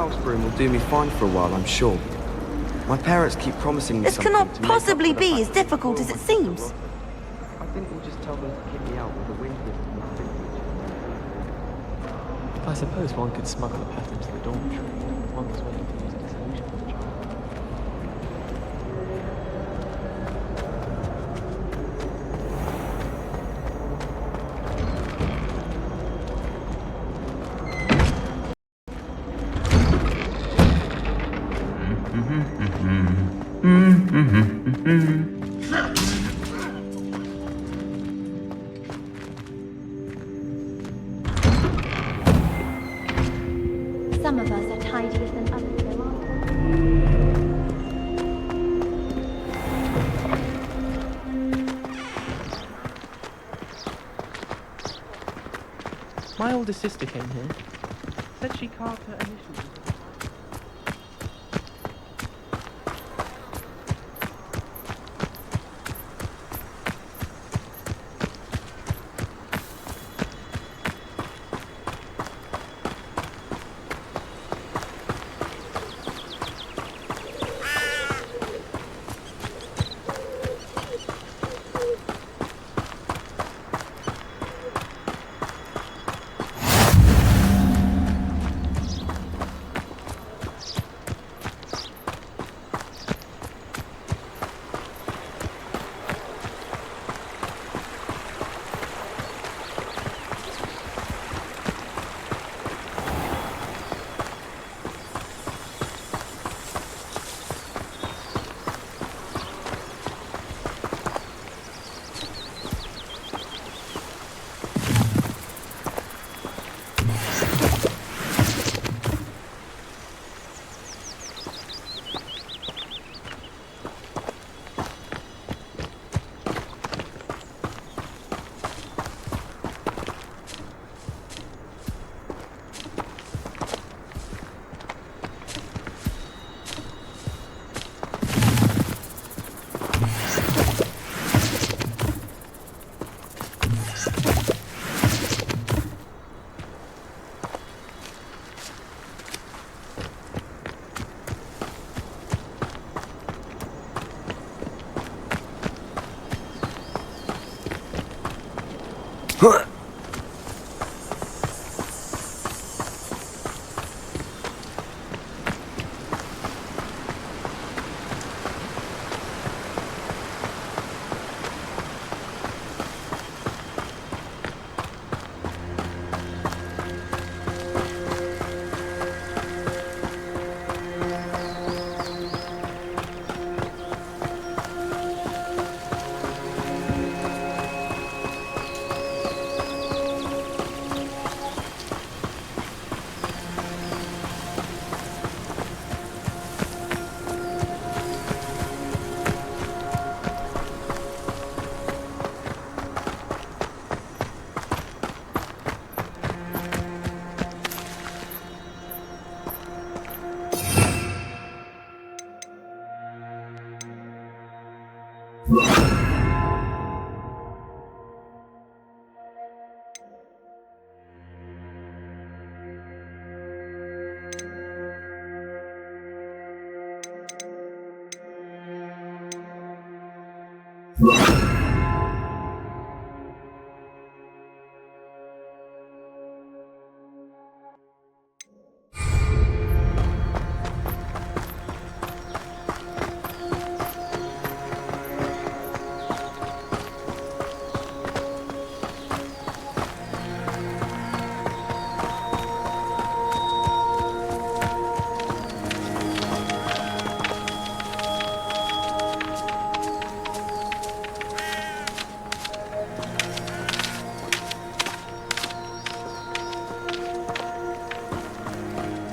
house broom will do me fine for a while, I'm sure. My parents keep promising me This something cannot to make up possibly for the be fact as that difficult the as it floor was seems. I think we'll just tell them to kick me out with the wind whipping my fingers. I suppose one could smuggle a pet into the dormitory. One was willing to use it as illusion for the child. Some of us are tidier than others, though, aren't we? My older sister came here. Said she carved her initials.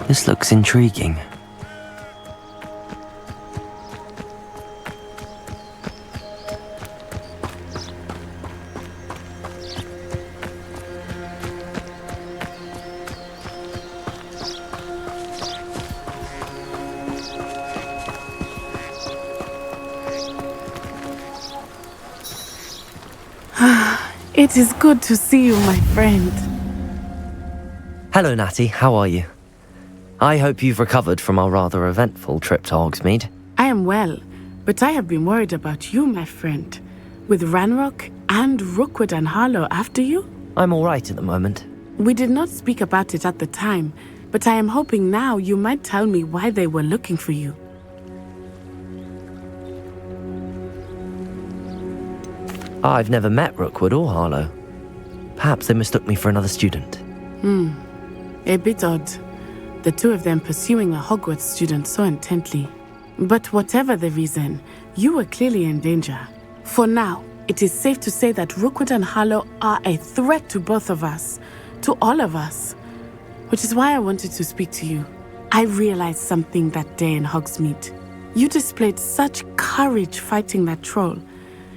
This looks intriguing. It is good to see you, my friend. Hello, Natty. How are you? I hope you've recovered from our rather eventful trip to Hogsmeade. I am well, but I have been worried about you, my friend. With Ranrock and Rookwood and Harlow after you? I'm all right at the moment. We did not speak about it at the time, but I am hoping now you might tell me why they were looking for you. I've never met Rookwood or Harlow. Perhaps they mistook me for another student. A bit odd. The two of them pursuing a Hogwarts student so intently. But whatever the reason, you were clearly in danger. For now, it is safe to say that Rookwood and Harlow are a threat to both of us, to all of us. Which is why I wanted to speak to you. I realized something that day in Hogsmeade. You displayed such courage fighting that troll,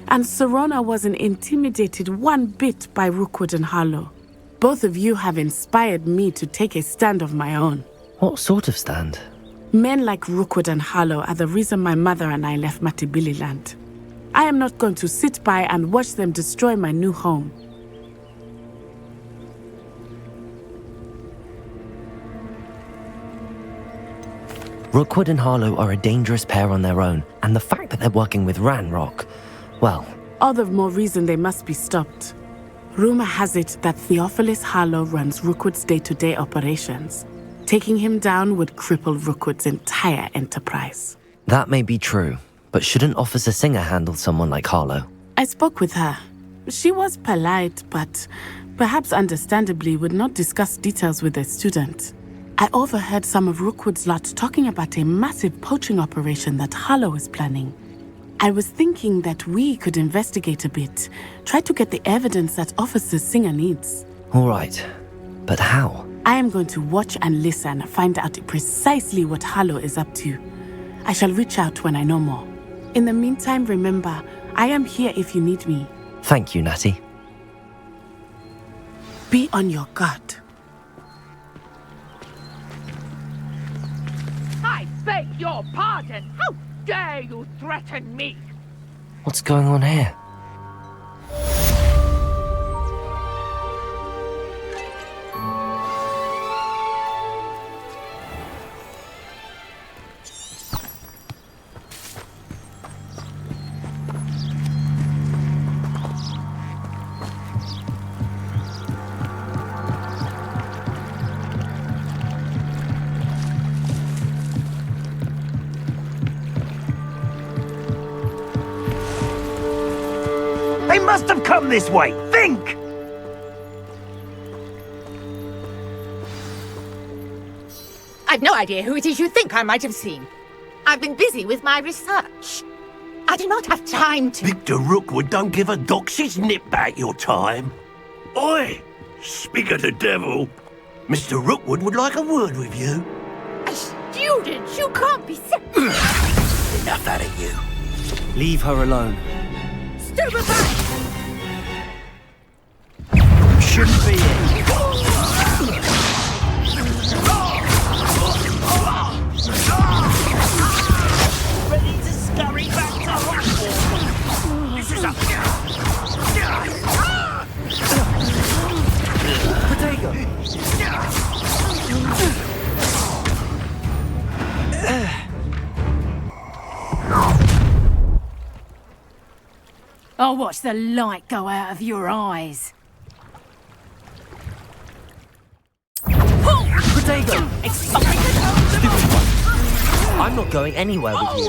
and Serona wasn't intimidated one bit by Rookwood and Harlow. Both of you have inspired me to take a stand of my own. What sort of stand? Men like Rookwood and Harlow are the reason my mother and I left Matibili land. I am not going to sit by and watch them destroy my new home. Rookwood and Harlow are a dangerous pair on their own, and the fact that they're working with Ranrock, well... All the more reason they must be stopped. Rumor has it that Theophilus Harlow runs Rookwood's day-to-day operations. Taking him down would cripple Rookwood's entire enterprise. That may be true, but shouldn't Officer Singer handle someone like Harlow? I spoke with her. She was polite, but perhaps understandably would not discuss details with a student. I overheard some of Rookwood's lot talking about a massive poaching operation that Harlow is planning. I was thinking that we could investigate a bit, try to get the evidence that Officer Singer needs. All right, but how? I am going to watch and listen, find out precisely what Harlow is up to. I shall reach out when I know more. In the meantime, remember, I am here if you need me. Thank you, Natty. Be on your guard. I beg your pardon. How dare you threaten me? What's going on here? They must have come this way! Think! I've no idea who it is you think I might have seen. I've been busy with my research. I do not have time to... Victor Rookwood don't give a doxy's nip back your time. Oi! Speak of the devil. Mr. Rookwood would like a word with you. A student? You can't be so... Enough out of you. Leave her alone. Stupefy! Shouldn't be here. Ready to scurry back to Hogwarts. This is a... I'll watch the light go out of your eyes. Potato! I'm not going anywhere with you.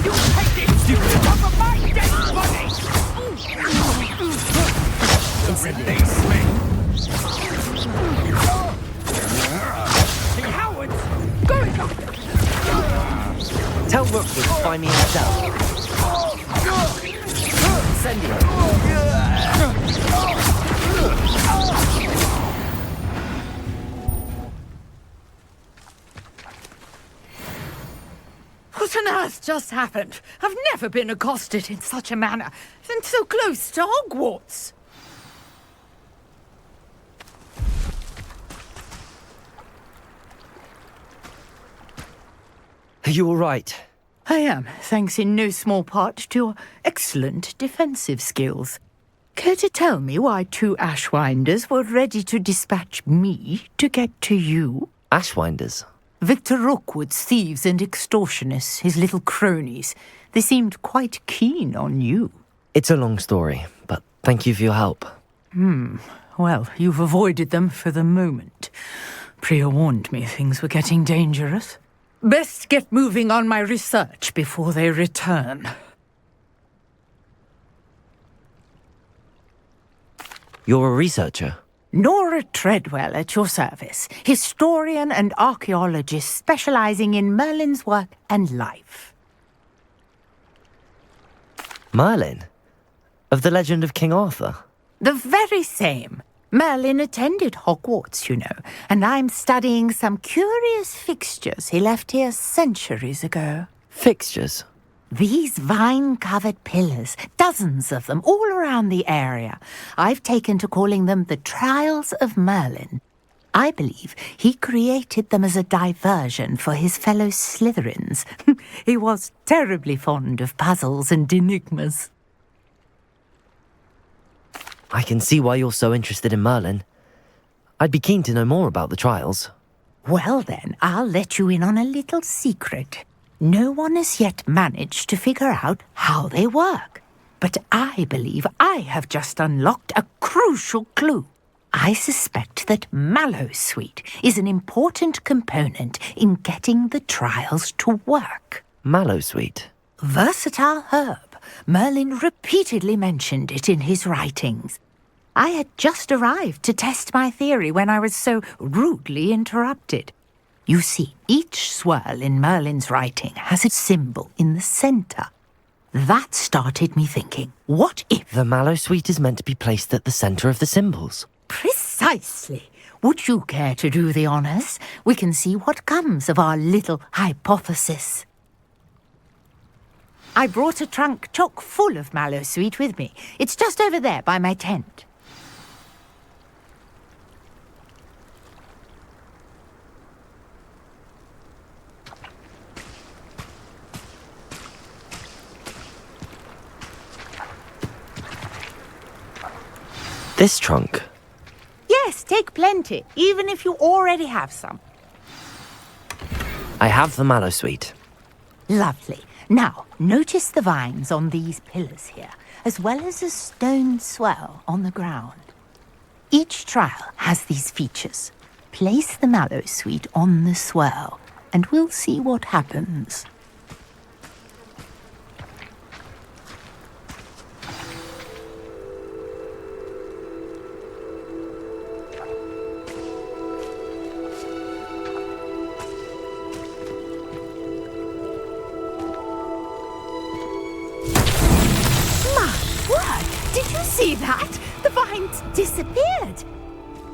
You take this stupid off of my dead body! The cowards! Going up! Tell Rookwood to find me himself. Send him. What on earth just happened? I've never been accosted in such a manner, and so close to Hogwarts. Are you all right? I am, thanks in no small part to your excellent defensive skills. Care to tell me why two Ashwinders were ready to dispatch me to get to you? Ashwinders? Victor Rookwood's thieves and extortionists, his little cronies. They seemed quite keen on you. It's a long story, but thank you for your help. Well, you've avoided them for the moment. Priya warned me things were getting dangerous. Best get moving on my research before they return. You're a researcher? Nora Treadwell at your service, historian and archaeologist specializing in Merlin's work and life. Merlin? Of the legend of King Arthur? The very same. Merlin attended Hogwarts, you know, and I'm studying some curious fixtures he left here centuries ago. Fixtures? These vine-covered pillars, dozens of them, all around the area. I've taken to calling them the Trials of Merlin. I believe he created them as a diversion for his fellow Slytherins. He was terribly fond of puzzles and enigmas. I can see why you're so interested in Merlin. I'd be keen to know more about the trials. Well then, I'll let you in on a little secret. No one has yet managed to figure out how they work. But I believe I have just unlocked a crucial clue. I suspect that mallowsweet is an important component in getting the trials to work. Mallowsweet? Versatile herb. Merlin repeatedly mentioned it in his writings. I had just arrived to test my theory when I was so rudely interrupted. You see, each swirl in Merlin's writing has a symbol in the center. That started me thinking, what if... The mallowsweet is meant to be placed at the center of the symbols. Precisely. Would you care to do the honors? We can see what comes of our little hypothesis. I brought a trunk chock full of mallowsweet with me. It's just over there by my tent. This trunk? Yes, take plenty, even if you already have some. I have the mallowsweet. Lovely. Now, notice the vines on these pillars here, as well as a stone swell on the ground. Each trial has these features. Place the mallowsweet on the swell, and we'll see what happens. Did you see that? The vines disappeared.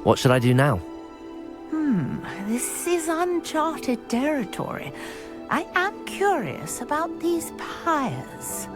What should I do now? This is uncharted territory. I am curious about these pyres.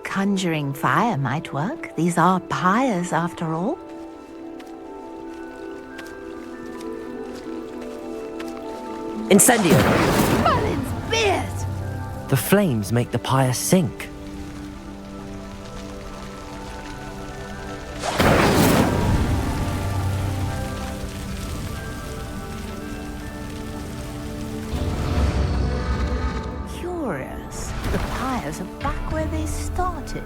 Conjuring fire might work. These are pyres, after all. Incendio! Merlin's beard! The flames make the pyre sink. Curious. The pyres are back where they started.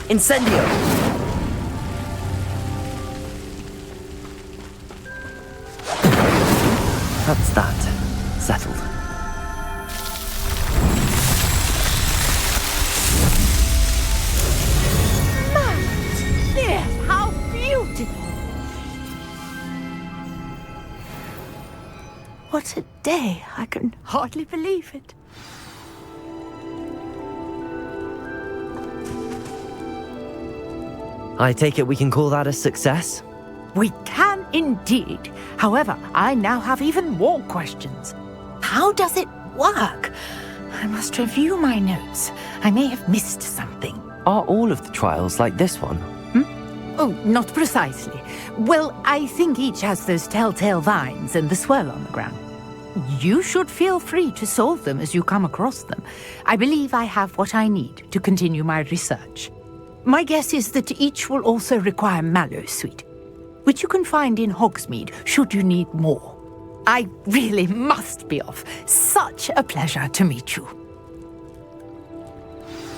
Incendio! That's that. Settled. Yes, how beautiful! what a day. I can hardly believe it. I take it we can call that a success? We can indeed. However, I now have even more questions. How does it work? I must review my notes. I may have missed something. Are all of the trials like this one? Oh, not precisely. Well, I think each has those telltale vines and the swirl on the ground. You should feel free to solve them as you come across them. I believe I have what I need to continue my research. My guess is that each will also require mallow sweet, which you can find in Hogsmeade should you need more. I really must be off. Such a pleasure to meet you.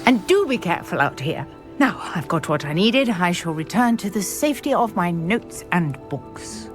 And do be careful out here. Now I've got what I needed, I shall return to the safety of my notes and books.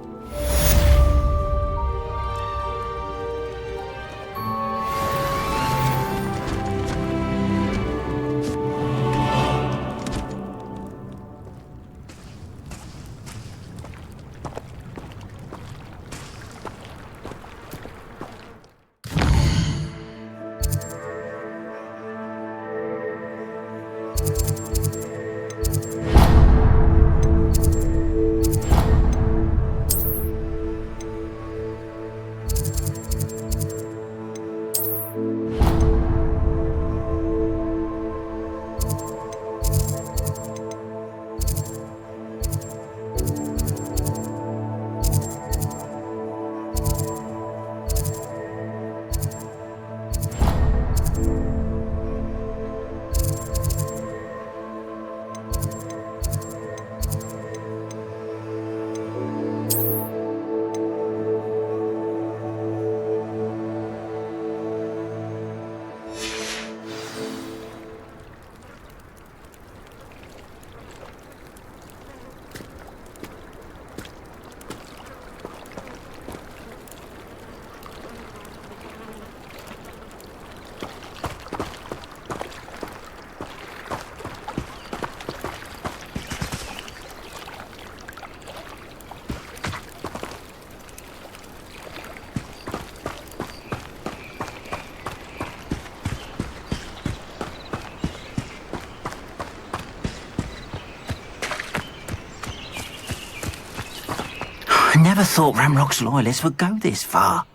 I never thought Ramrock's loyalists would go this far.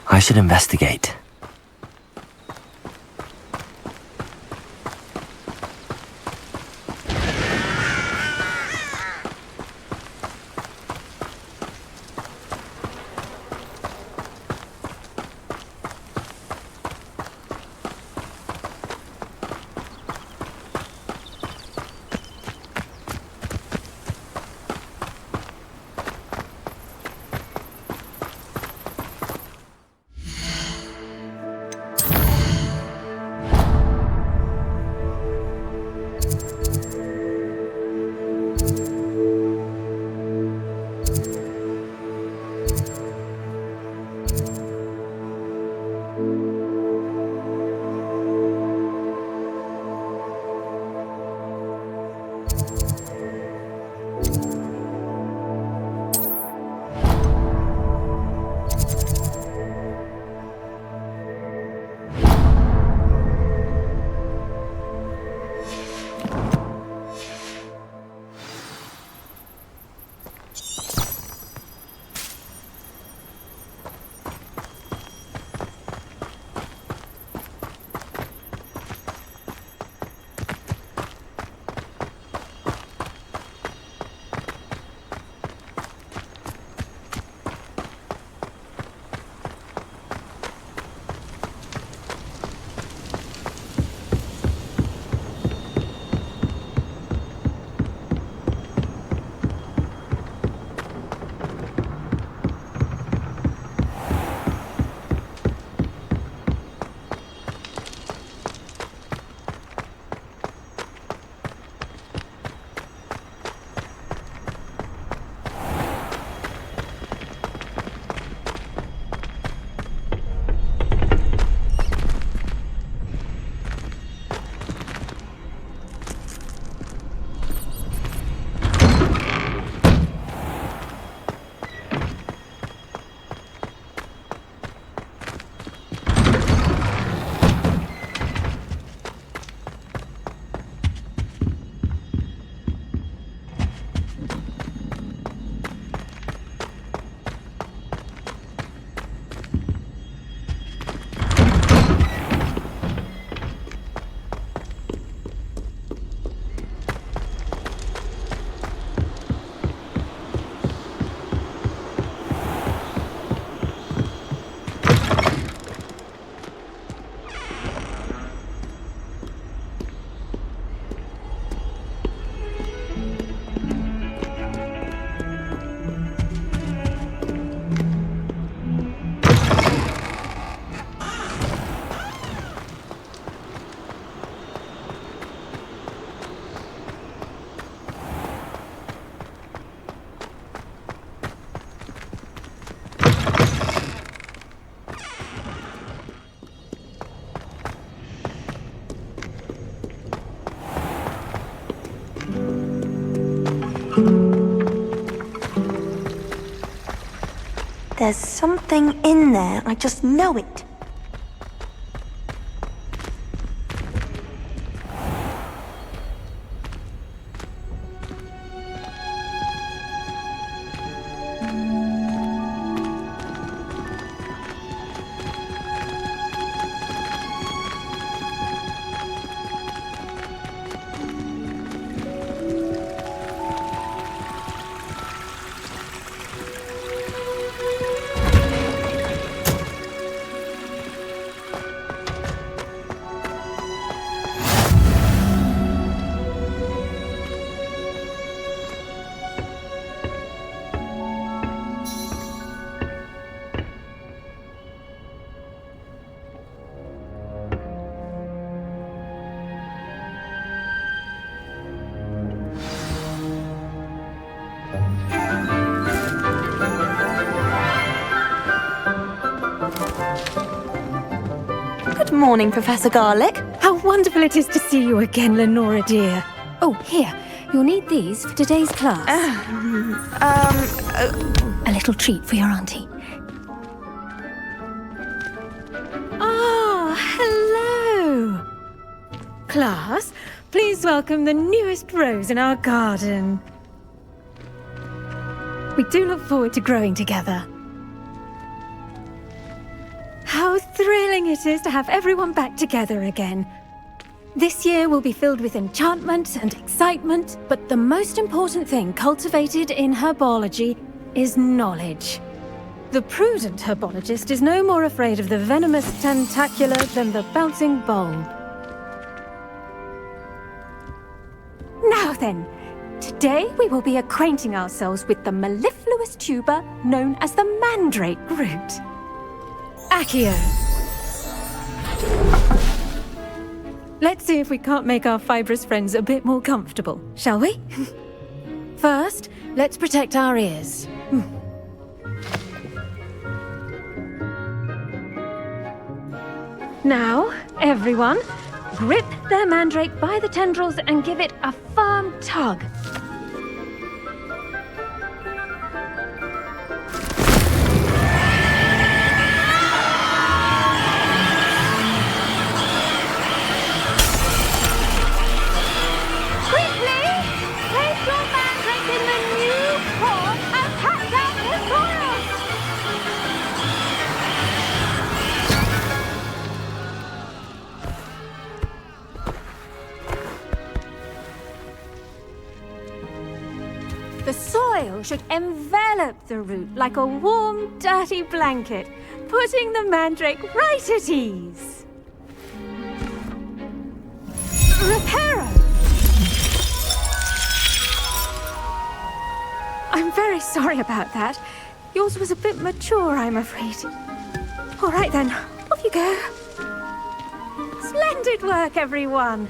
I should investigate. There's something in there, I just know it. Good morning, Professor Garlic. How wonderful it is to see you again, Lenora dear. Oh, here, you'll need these for today's class. A little treat for your auntie. Ah, hello. Class, please welcome the newest rose in our garden. We do look forward to growing together. How thrilling it is to have everyone back together again. This year will be filled with enchantment and excitement, but the most important thing cultivated in herbology is knowledge. The prudent herbologist is no more afraid of the venomous tentacula than the bouncing bulb. Now then, today we will be acquainting ourselves with the mellifluous tuber known as the mandrake root. Accio. Let's see if we can't make our fibrous friends a bit more comfortable, shall we? First, let's protect our ears. Now, everyone, grip their mandrake by the tendrils and give it a firm tug. The soil should envelop the root like a warm, dirty blanket, putting the mandrake right at ease. Reparo! I'm very sorry about that. Yours was a bit mature, I'm afraid. All right then, off you go. Splendid work, everyone.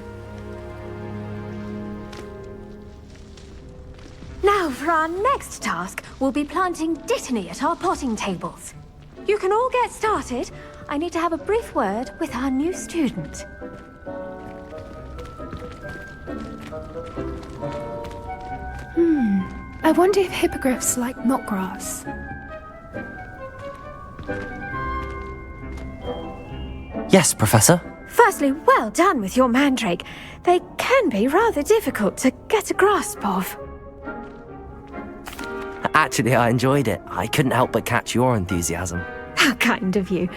Now, for our next task, we'll be planting dittany at our potting tables. You can all get started. I need to have a brief word with our new student. I wonder if hippogriffs like knotgrass. Yes, Professor. Firstly, well done with your mandrake. They can be rather difficult to get a grasp of. Actually, I enjoyed it. I couldn't help but catch your enthusiasm. How kind of you.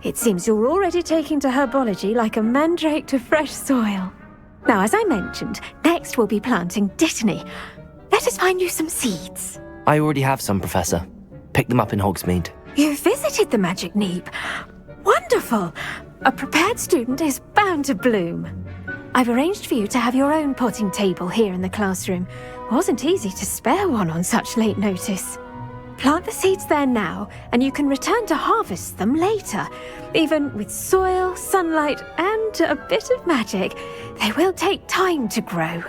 It seems you're already taking to herbology like a mandrake to fresh soil. Now, as I mentioned, next we'll be planting dittany. Let us find you some seeds. I already have some, Professor. Picked them up in Hogsmeade. You visited the Magic Neep. Wonderful! A prepared student is bound to bloom. I've arranged for you to have your own potting table here in the classroom. Wasn't easy to spare one on such late notice. Plant the seeds there now, and you can return to harvest them later. Even with soil, sunlight, and a bit of magic, they will take time to grow.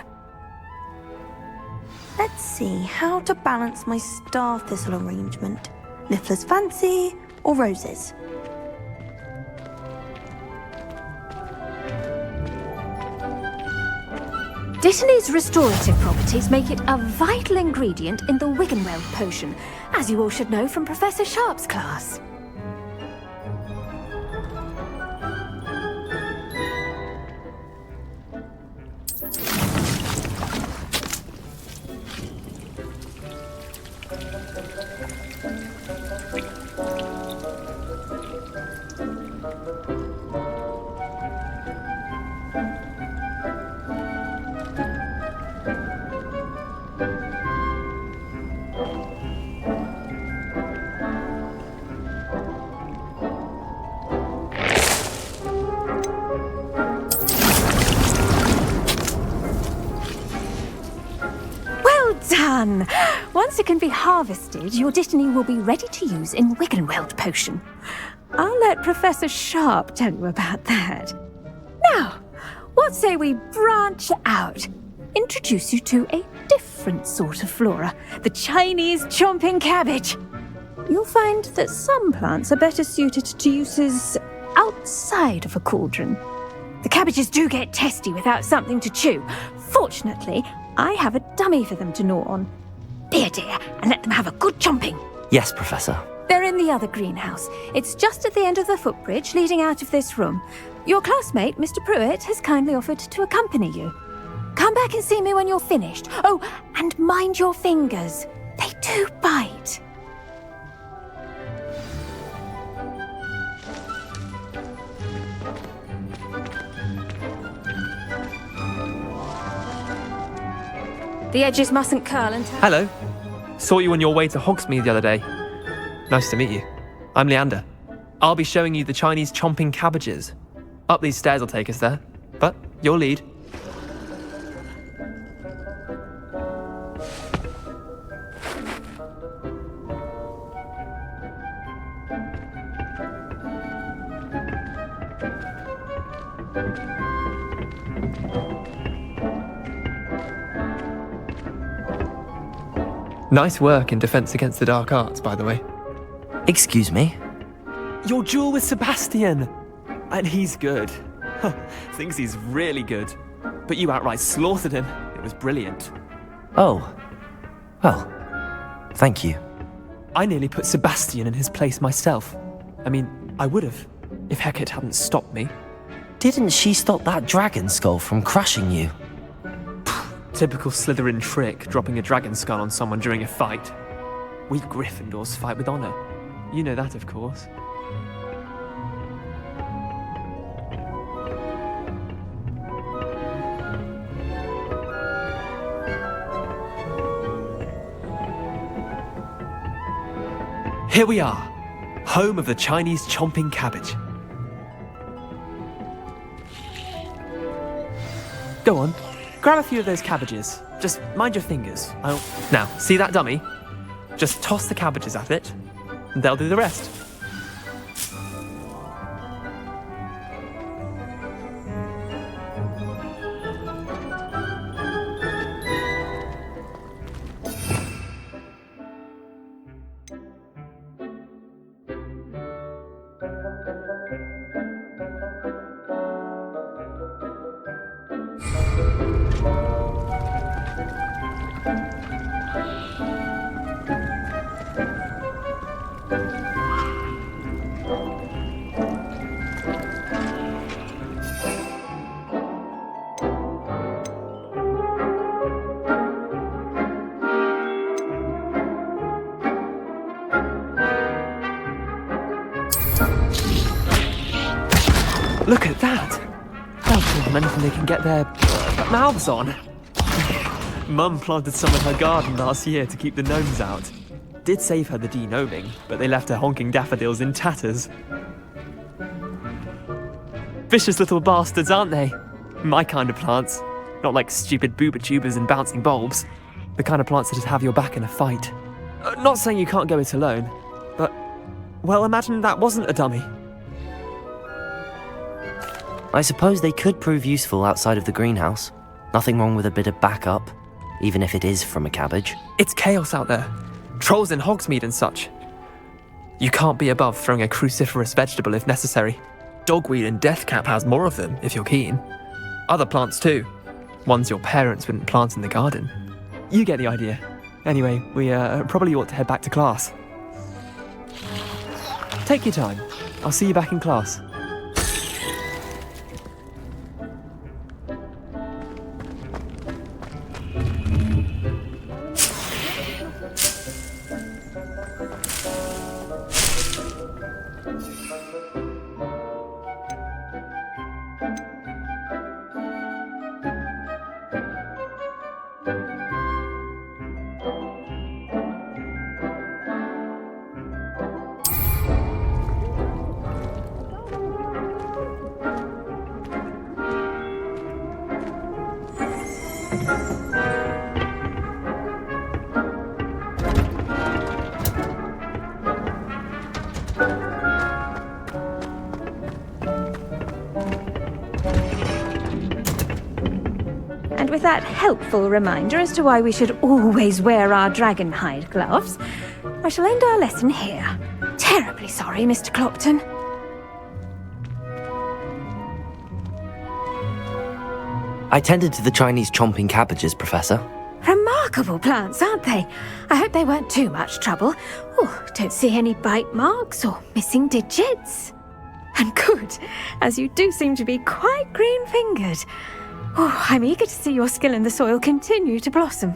Let's see how to balance my star thistle arrangement. Niffler's fancy or roses? Dittany's restorative properties make it a vital ingredient in the Wiggenweld potion, as you all should know from Professor Sharp's class. Done! Once it can be harvested, your Dittany will be ready to use in Wiggenweld potion. I'll let Professor Sharp tell you about that. Now, what say we branch out? Introduce you to a different sort of flora, the Chinese chomping cabbage. You'll find that some plants are better suited to uses outside of a cauldron. The cabbages do get testy without something to chew. Fortunately, I have a dummy for them to gnaw on. Be a dear and let them have a good chomping. Yes, Professor. They're in the other greenhouse. It's just at the end of the footbridge leading out of this room. Your classmate, Mr. Pruitt, has kindly offered to accompany you. Come back and see me when you're finished. Oh, and mind your fingers. They do bite. The edges mustn't curl until... Hello. Saw you on your way to Hogsmeade the other day. Nice to meet you. I'm Leander. I'll be showing you the Chinese chomping cabbages. Up these stairs will take us there, but your lead. Nice work in Defense Against the Dark Arts, by the way. Excuse me? Your duel with Sebastian! And he's good. Thinks he's really good. But you outright slaughtered him. It was brilliant. Oh. Well, thank you. I nearly put Sebastian in his place myself. I mean, I would have, if Hecate hadn't stopped me. Didn't she stop that dragon skull from crushing you? Typical Slytherin trick, dropping a dragon skull on someone during a fight. We Gryffindors fight with honor. You know that, of course. Here we are, home of the Chinese chomping cabbage. Go on. Grab a few of those cabbages. Just mind your fingers. Now, see that dummy? Just toss the cabbages at it, and they'll do the rest. Look at that! They'll pull on anything they can get their mouths on. Mum planted some in her garden last year to keep the gnomes out. Did save her the de-gnoming, but they left her honking daffodils in tatters. Vicious little bastards, aren't they? My kind of plants. Not like stupid booba tubers and bouncing bulbs. The kind of plants that just have your back in a fight. Not saying you can't go it alone, but, well, imagine that wasn't a dummy. I suppose they could prove useful outside of the greenhouse. Nothing wrong with a bit of backup, even if it is from a cabbage. It's chaos out there. Trolls in Hogsmeade and such. You can't be above throwing a cruciferous vegetable if necessary. Dogweed and deathcap has more of them, if you're keen. Other plants too. Ones your parents wouldn't plant in the garden. You get the idea. Anyway, we probably ought to head back to class. Take your time. I'll see you back in class. And with that helpful reminder as to why we should always wear our dragon hide gloves, I shall end our lesson here. Terribly sorry, Mr. Clopton. I tended to the Chinese chomping cabbages, Professor. Remarkable plants, aren't they? I hope they weren't too much trouble. Oh, don't see any bite marks or missing digits. And good, as you do seem to be quite green-fingered. Oh, I'm eager to see your skill in the soil continue to blossom.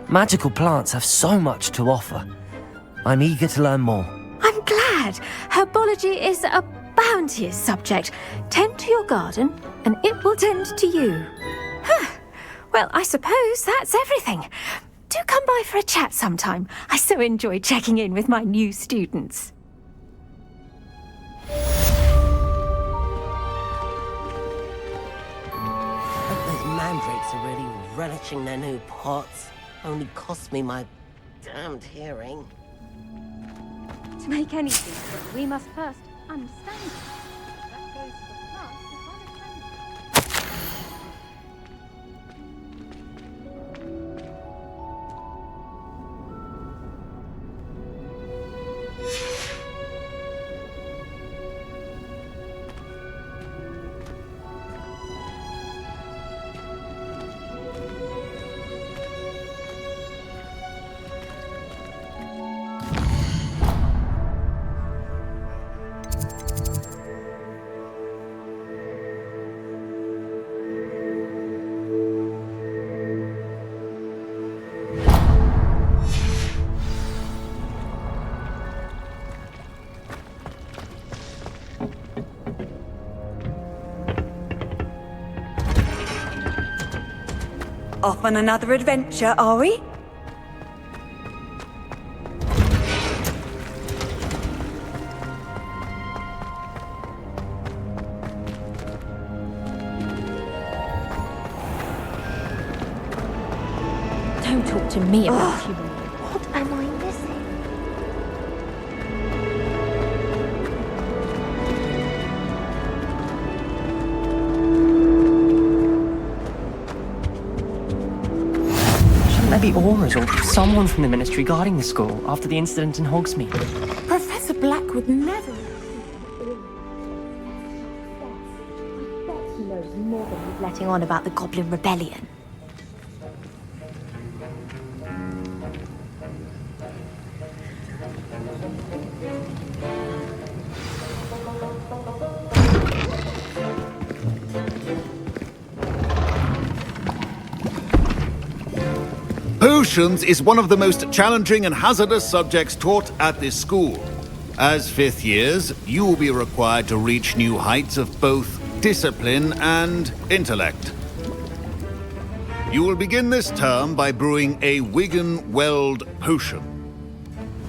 Magical plants have so much to offer. I'm eager to learn more. I'm glad. Herbology is a bounteous subject. Tend to your garden, and it will tend to you. Well, I suppose that's everything. Do come by for a chat sometime. I so enjoy checking in with my new students. Those mandrakes are really relishing their new pots. Only cost me my damned hearing. To make anything, we must first understand it. That goes for the plants as well as animals. Off on another adventure, are we? Don't talk to me about human. What am I missing? There be auras or someone from the ministry guarding the school after the incident in Hogsmeade. Professor Black would never. He knows more than he's letting on about the Goblin Rebellion. Potions is one of the most challenging and hazardous subjects taught at this school. As fifth years, you will be required to reach new heights of both discipline and intellect. You will begin this term by brewing a Wiggenweld potion.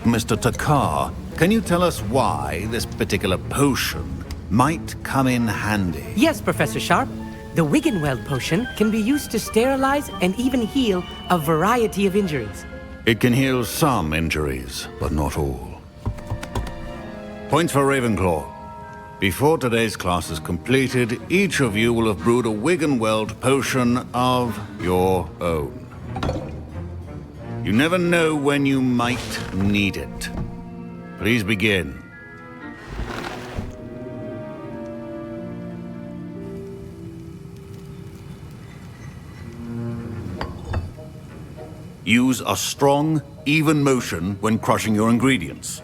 Mr. Takar, can you tell us why this particular potion might come in handy? Yes, Professor Sharp. The Wiggenweld potion can be used to sterilize and even heal a variety of injuries. It can heal some injuries, but not all. Points for Ravenclaw. Before today's class is completed, each of you will have brewed a Wiggenweld potion of your own. You never know when you might need it. Please begin. Use a strong, even motion when crushing your ingredients.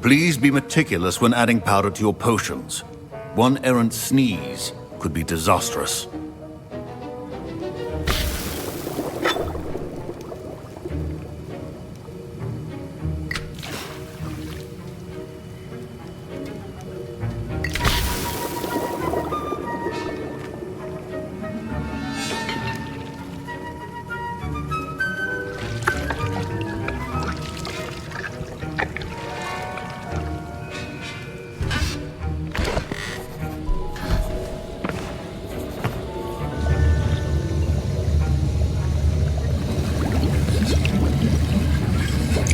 Please be meticulous when adding powder to your potions. One errant sneeze could be disastrous.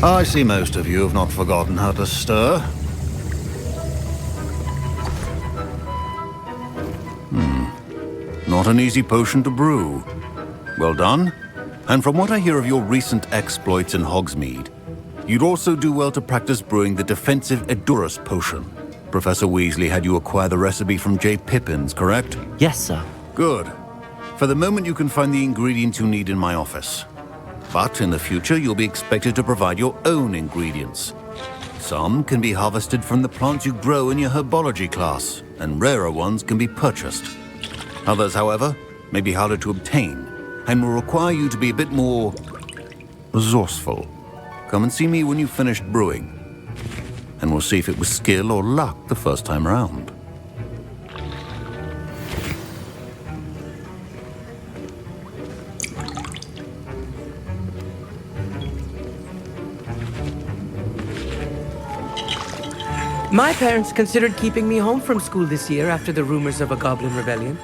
I see most of you have not forgotten how to stir. Not an easy potion to brew. Well done. And from what I hear of your recent exploits in Hogsmeade, you'd also do well to practice brewing the defensive Edurus potion. Professor Weasley had you acquire the recipe from J. Pippin's, correct? Yes, sir. Good. For the moment, you can find the ingredients you need in my office. But in the future, you'll be expected to provide your own ingredients. Some can be harvested from the plants you grow in your herbology class, and rarer ones can be purchased. Others, however, may be harder to obtain, and will require you to be a bit more resourceful. Come and see me when you've finished brewing, and we'll see if it was skill or luck the first time around. My parents considered keeping me home from school this year after the rumors of a goblin rebellion.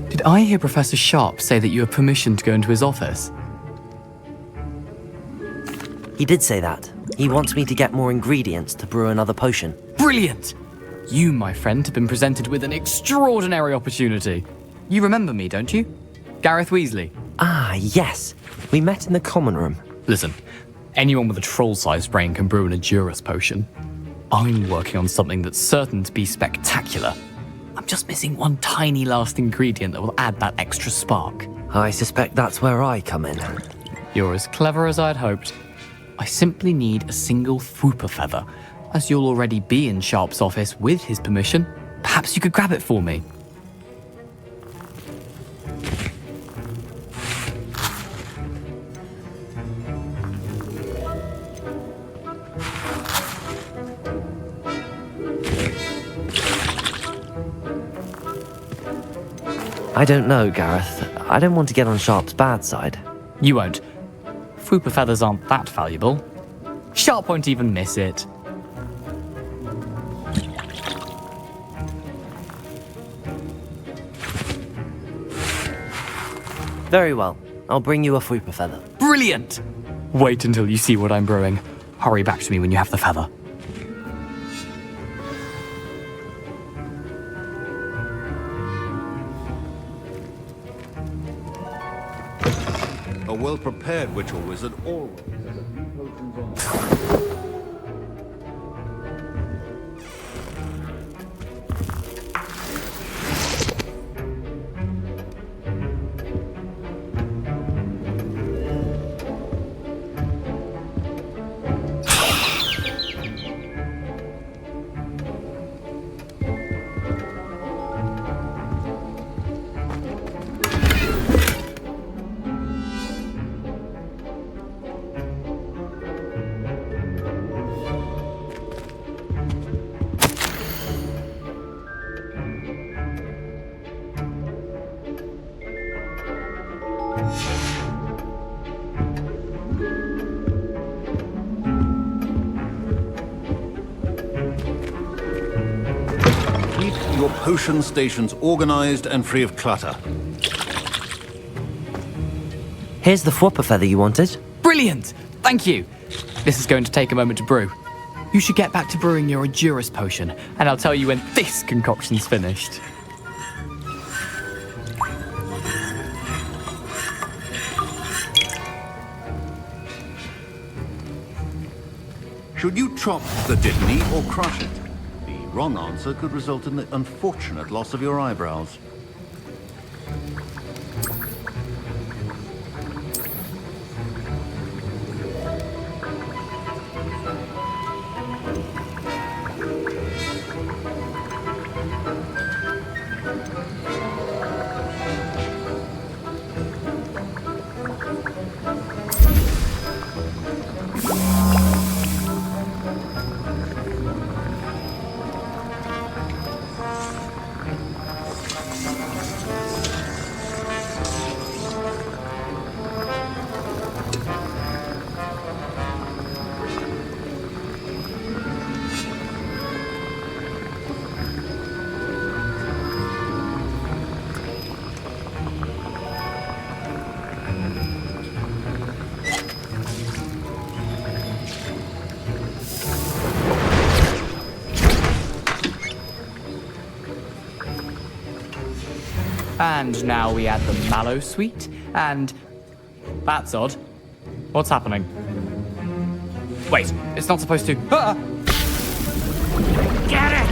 Did I hear Professor Sharp say that you have permission to go into his office? He did say that. He wants me to get more ingredients to brew another potion. Brilliant! You, my friend, have been presented with an extraordinary opportunity. You remember me, don't you? Gareth Weasley. Ah, yes. We met in the common room. Listen, anyone with a troll-sized brain can brew an Edurus potion. I'm working on something that's certain to be spectacular. I'm just missing one tiny last ingredient that will add that extra spark. I suspect that's where I come in. You're as clever as I'd hoped. I simply need a single Fwooper feather. As you'll already be in Sharp's office with his permission, perhaps you could grab it for me. I don't know, Gareth. I don't want to get on Sharp's bad side. You won't. Fwooper feathers aren't that valuable. Sharp won't even miss it. Very well. I'll bring you a Fwooper feather. Brilliant! Wait until you see what I'm brewing. Hurry back to me when you have the feather. A well-prepared witch or wizard always has a few potions on. Your potion stations organized and free of clutter. Here's the Fwooper feather you wanted. Brilliant! Thank you. This is going to take a moment to brew. You should get back to brewing your Edurus potion, and I'll tell you when this concoction's finished. Should you chop the dittany or crush it? The wrong answer could result in the unfortunate loss of your eyebrows. And now we add the mallow sweet, and... That's odd. What's happening? Wait, it's not supposed to... Ah! Get it!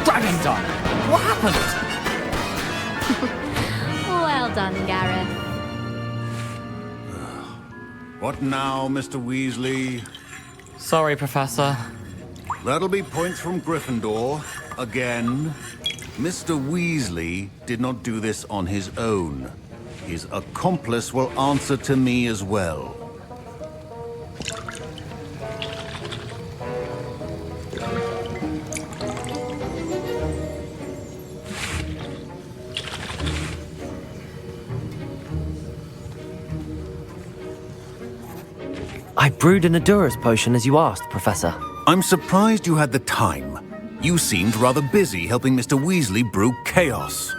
Dragon time! What happened? Well done, Gareth. What now, Mr. Weasley? Sorry, Professor. That'll be points from Gryffindor. Again. Mr. Weasley did not do this on his own. His accomplice will answer to me as well. I brewed an Edurus potion as you asked, Professor. I'm surprised you had the time. You seemed rather busy helping Mr. Weasley brew chaos.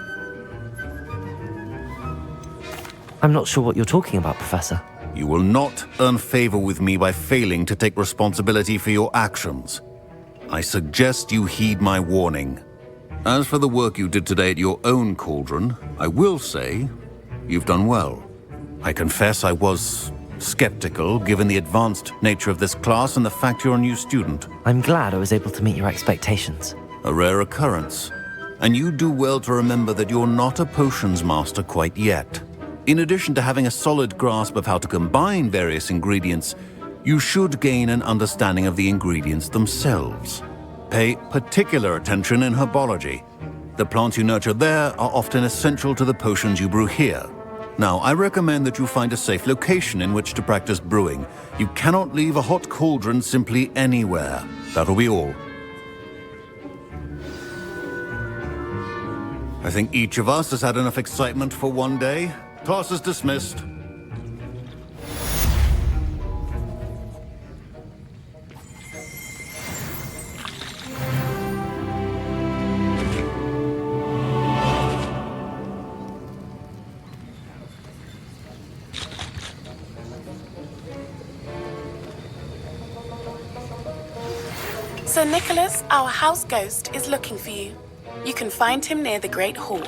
I'm not sure what you're talking about, Professor. You will not earn favor with me by failing to take responsibility for your actions. I suggest you heed my warning. As for the work you did today at your own cauldron, I will say you've done well. I confess I was skeptical, given the advanced nature of this class and the fact you're a new student. I'm glad I was able to meet your expectations. A rare occurrence. And you do well to remember that you're not a potions master quite yet. In addition to having a solid grasp of how to combine various ingredients, you should gain an understanding of the ingredients themselves. Pay particular attention in herbology. The plants you nurture there are often essential to the potions you brew here. Now, I recommend that you find a safe location in which to practice brewing. You cannot leave a hot cauldron simply anywhere. That'll be all. I think each of us has had enough excitement for one day. Class is dismissed. Sir Nicholas, our house ghost, is looking for you. You can find him near the Great Hall.